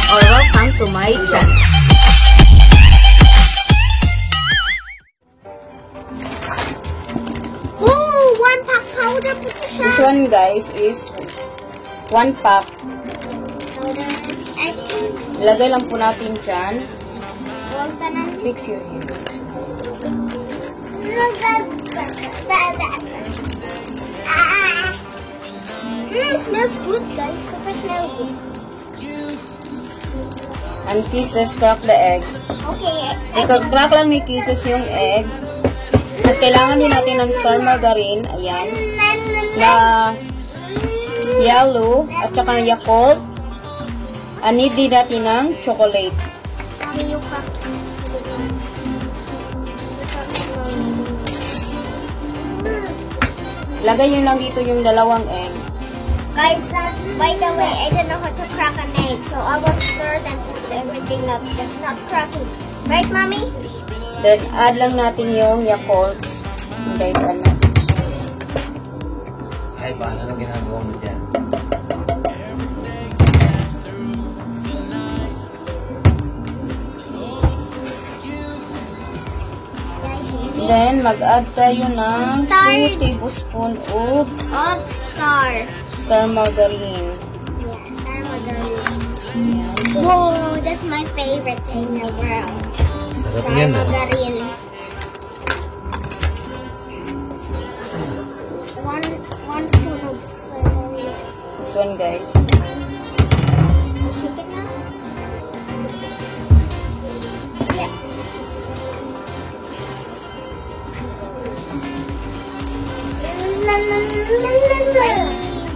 or welcome to my channel. Oh, 1 pack powder po siya. This one guys is 1 pack. Powder. Ilagay lang po natin dyan. Fix your hair. Smells good, guys. Super smell good. And Kisses, crack the egg. Okay. Ika-crack lang ni Kisses yung egg. At kailangan din natin ng star margarine. Ayan. Na yellow. At saka Yakult. And need din natin ng chocolate. Lagay nyo lang dito yung 2 egg. Guys, by the way, I don't know how to crack an egg, so I will stir and put everything up, just not cracking. Right, Mommy? Then, add lang natin yung Yakult. Guys, add natin. Ay, paano? Anong ginagawa mo dyan? Then, mag-add tayo ng Star. 2 tablespoon of Star. star margarine. Yeah, star margarine. Ayan. Whoa, that's my favorite thing in the world. Sarap Star yan, ah. margarine. One spoon of star margarine. This one, guys. Shake it now. Yeah.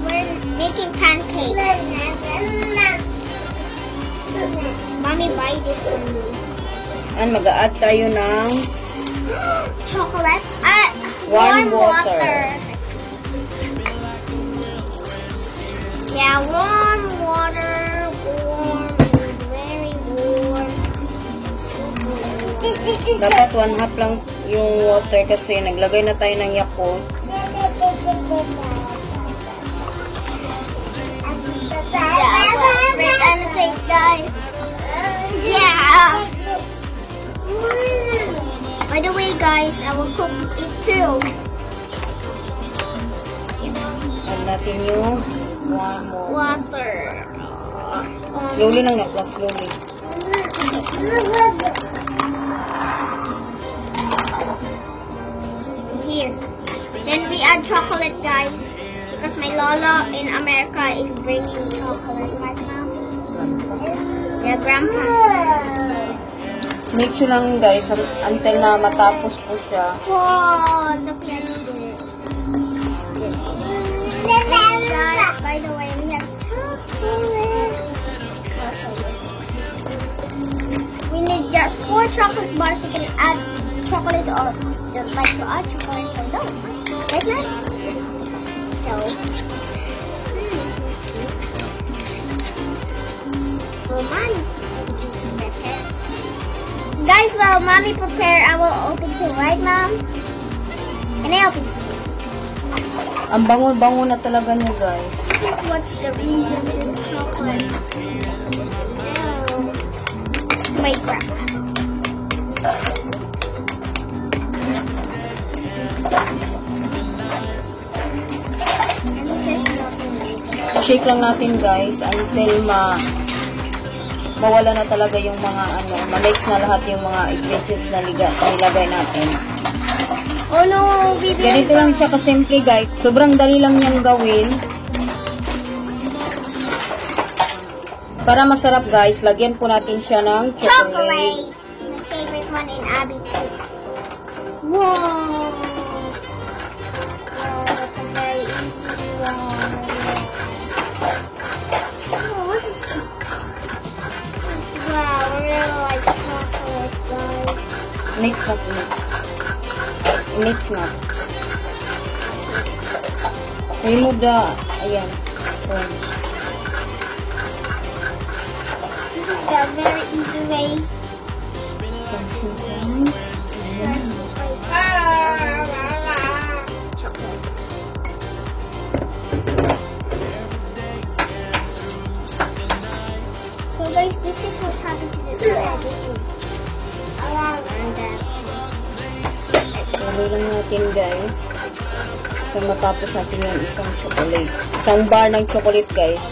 We're making pancakes. Mommy, buy this for me. And mag-add tayo ng Chocolate. Warm Warm water. water. Yeah, warm water. Warm. Very warm. Super warm. dapat 1/2 lang yung water kasi naglagay na tayo ng Yakult. Yeah, wait, I'm gonna take guys. Yeah. By the way, guys, I will cook it too. Add natin yung warm water. Water. Slowly lang na, slowly. Here. Then we add chocolate, guys, because my Lola in America is bringing chocolate right now. Yeah, Grandpa. Mix yun lang guys until na matapos po siya. Whoa, look at this. Guys, by the way, we have chocolate. We need just 4 chocolate bars. You can add chocolate or don't like to add chocolate, so don't. Right, Matt? So, so Mommy's prepared. Guys, while Mommy prepare, I will open too, right, Mom? Can I open too? Ang bango-bango na talaga niya guys. This is what's the reason this chocolate. To my grandma. And this is nothing. Shake lang natin guys until mawala na talaga yung mga ma-mix na lahat yung mga ingredients na nilagay natin. Oh no, baby. Ganito lang siya kasimple guys. Sobrang dali lang niyang gawin. Para masarap guys, lagyan po natin siya ng chocolate. Chocolate. My favorite one in Abby too. Whoa. Wow, that's a very easy one. Oh, what's this? Wow, I really like chocolate, guys. Mix na po. Mix na. Remove the, ayan, sponge. This is the very easy way. Sometimes, Yes. Chocolate. So guys, this is what happened to the egg. And then, Tuloy lang natin guys. So matapos natin yung isang chocolate. Isang bar ng chocolate guys.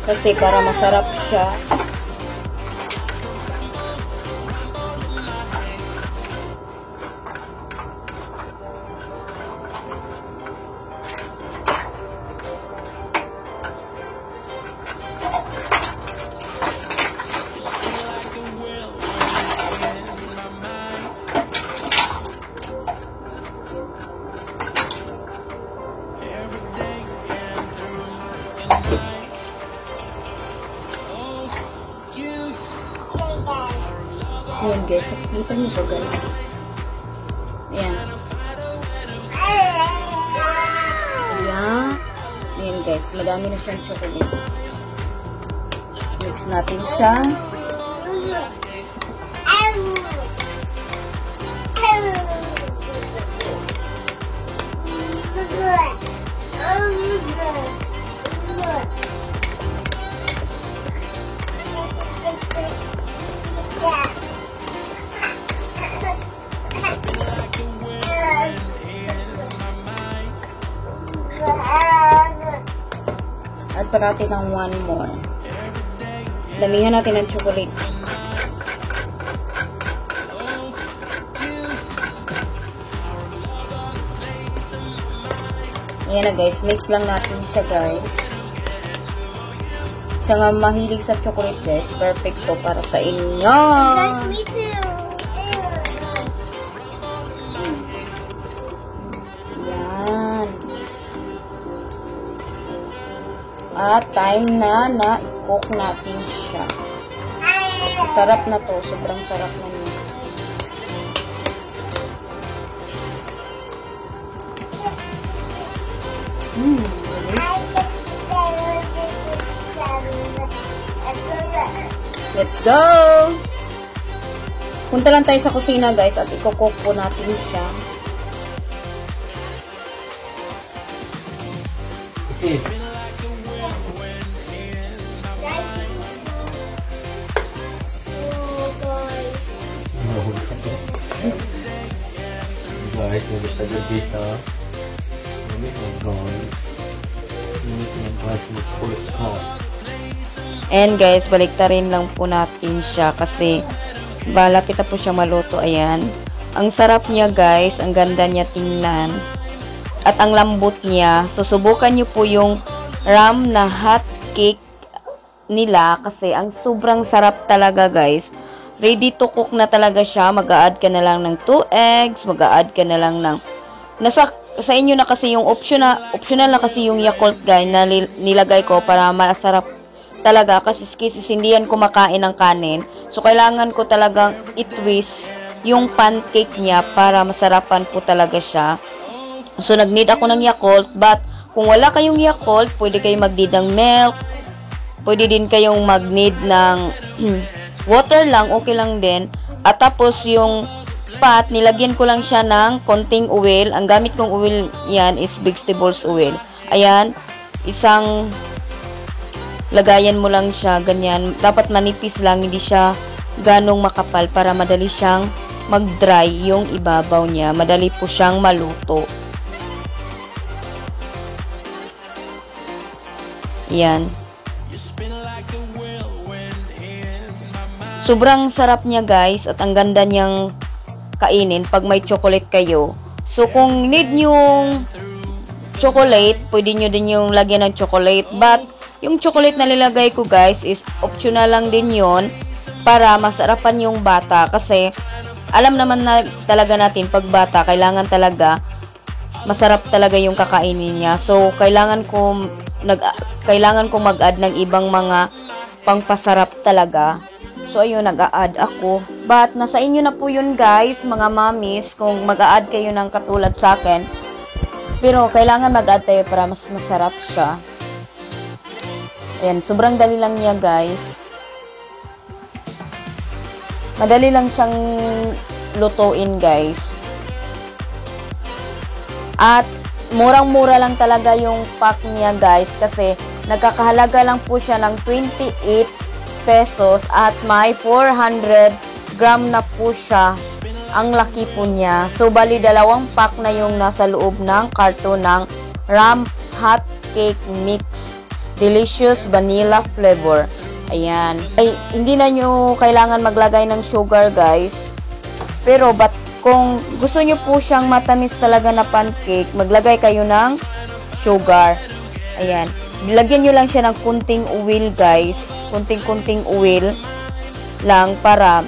Kasi para masarap siya. Ayan guys, nakikita niyo po guys. Ayan. Ayan. Ayan guys, madami na siyang chocolate. Mix natin siya. At pa natin ng one more. Damihan natin ng chocolate. Ayan na guys, mix lang natin siya guys. Sa nga mahilig sa chocolate guys, perfect to para sa inyo. guys, me too. Yan. At time na i-cook natin siya. Sarap na to, sobrang sarap na niya. Let's go! Punta lang tayo sa kusina guys at i-cook po natin siya. Sis, Guys, this is oh guys. guys, mag-study dito. Guys, And guys, baliktarin lang po natin siya kasi malapit na po siya maluto. Ayan. Ang sarap niya guys. Ang ganda niya tingnan. At ang lambot niya. Susubukan niyo po yung ram na hot cake nila kasi ang sobrang sarap talaga guys. Ready to cook na talaga siya. Mag-a-add ka na lang ng 2 eggs. Mag-a-add ka na lang ng sa inyo na kasi yung optional na kasi yung Yakult guys na nilagay ko para masarap talaga kasi hindi yan kumakain ng kanin. So, kailangan ko talagang i-twist yung pancake niya para masarapan po talaga siya. So, nag-need ako ng Yakult. But, kung wala kayong Yakult, pwede kayong mag-need ng milk. Pwede din kayong mag-need ng water lang. Okay lang din. At tapos, yung pot, nilagyan ko lang siya ng konting oil. Ang gamit kong oil yan is vegetables oil. Ayan. Isang lagayan mo lang siya, ganyan. Dapat manipis lang, hindi siya ganong makapal para madali siyang mag-dry yung ibabaw niya. Madali po siyang maluto. Yan. Sobrang sarap niya guys at ang ganda niyang kainin pag may chocolate kayo. So kung need nyong chocolate, pwede nyo din yung lagyan ng chocolate. But yung chocolate na nilagay ko guys is optional lang din yon para masarapan yung bata kasi alam naman na talaga natin pag bata kailangan talaga masarap talaga yung kakainin niya. So kailangan kong mag-add ng ibang mga pangpasarap talaga. So ayun, nag-a-add ako. But nasa inyo na po yun guys, mga mommies, kung mag-a-add kayo ng katulad sa akin. Pero kailangan mag-add tayo para mas masarap siya. Ayan, sobrang dali lang niya guys. Madali lang siyang lutuin guys. At murang-mura lang talaga yung pack niya guys kasi nagkakahalaga lang po siya ng 28 pesos at may 400 gram na po siya. Ang laki po niya. So, bali 2 pack na yung nasa loob ng karton ng Ram Hot Cake Mix. Delicious vanilla flavor. Ayan. Ay, hindi na nyo kailangan maglagay ng sugar, guys. Pero, kung gusto nyo po siyang matamis talaga na pancake, maglagay kayo ng sugar. Ayan. Lagyan nyo lang siya ng kunting oil, guys. Kunting oil lang para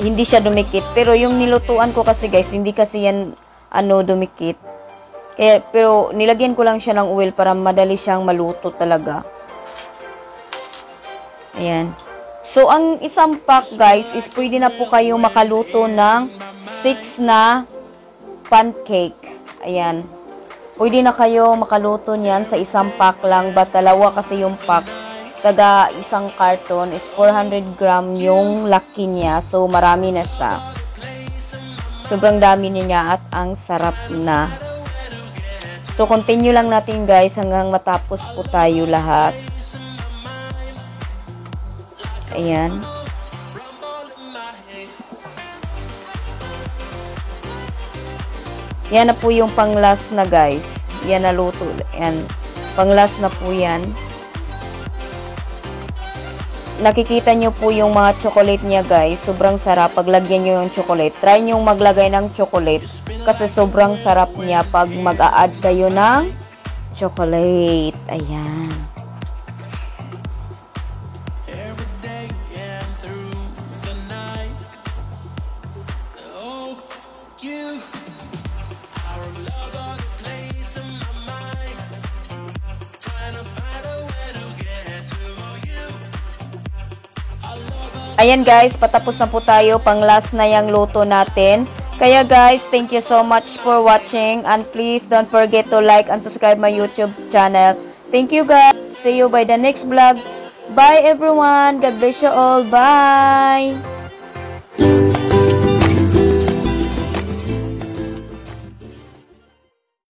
hindi siya dumikit. Pero yung nilutuan ko kasi, guys, hindi kasi yan dumikit. Pero nilagyan ko lang siya ng oil para madali siyang maluto talaga. Ayan. So, ang isang pack, guys, is pwede na po kayo makaluto ng 6 na pancake. Ayan. Pwede na kayo makaluto niyan sa isang pack lang. But 2 kasi yung pack. Kada isang karton is 400 gram yung laki niya. So, marami na siya. Sobrang dami niya at ang sarap na. So, continue lang natin, guys, hanggang matapos po tayo lahat. Ayan. Yan na po yung pang-last na, guys. Yan na luto. Yan. Pang-last na po yan. Nakikita nyo po yung mga chocolate niya, guys. Sobrang sarap. Paglagyan nyo yung chocolate. Try nyo maglagay ng chocolate. Kasi sobrang sarap niya pag mag-a-add kayo ng chocolate. Ayan. Ayan, guys, patapos na po tayo. Pang last na yung luto natin. Kaya, guys, thank you so much for watching. And please don't forget to like and subscribe my YouTube channel. Thank you, guys. See you by the next vlog. Bye, everyone. God bless you all. Bye.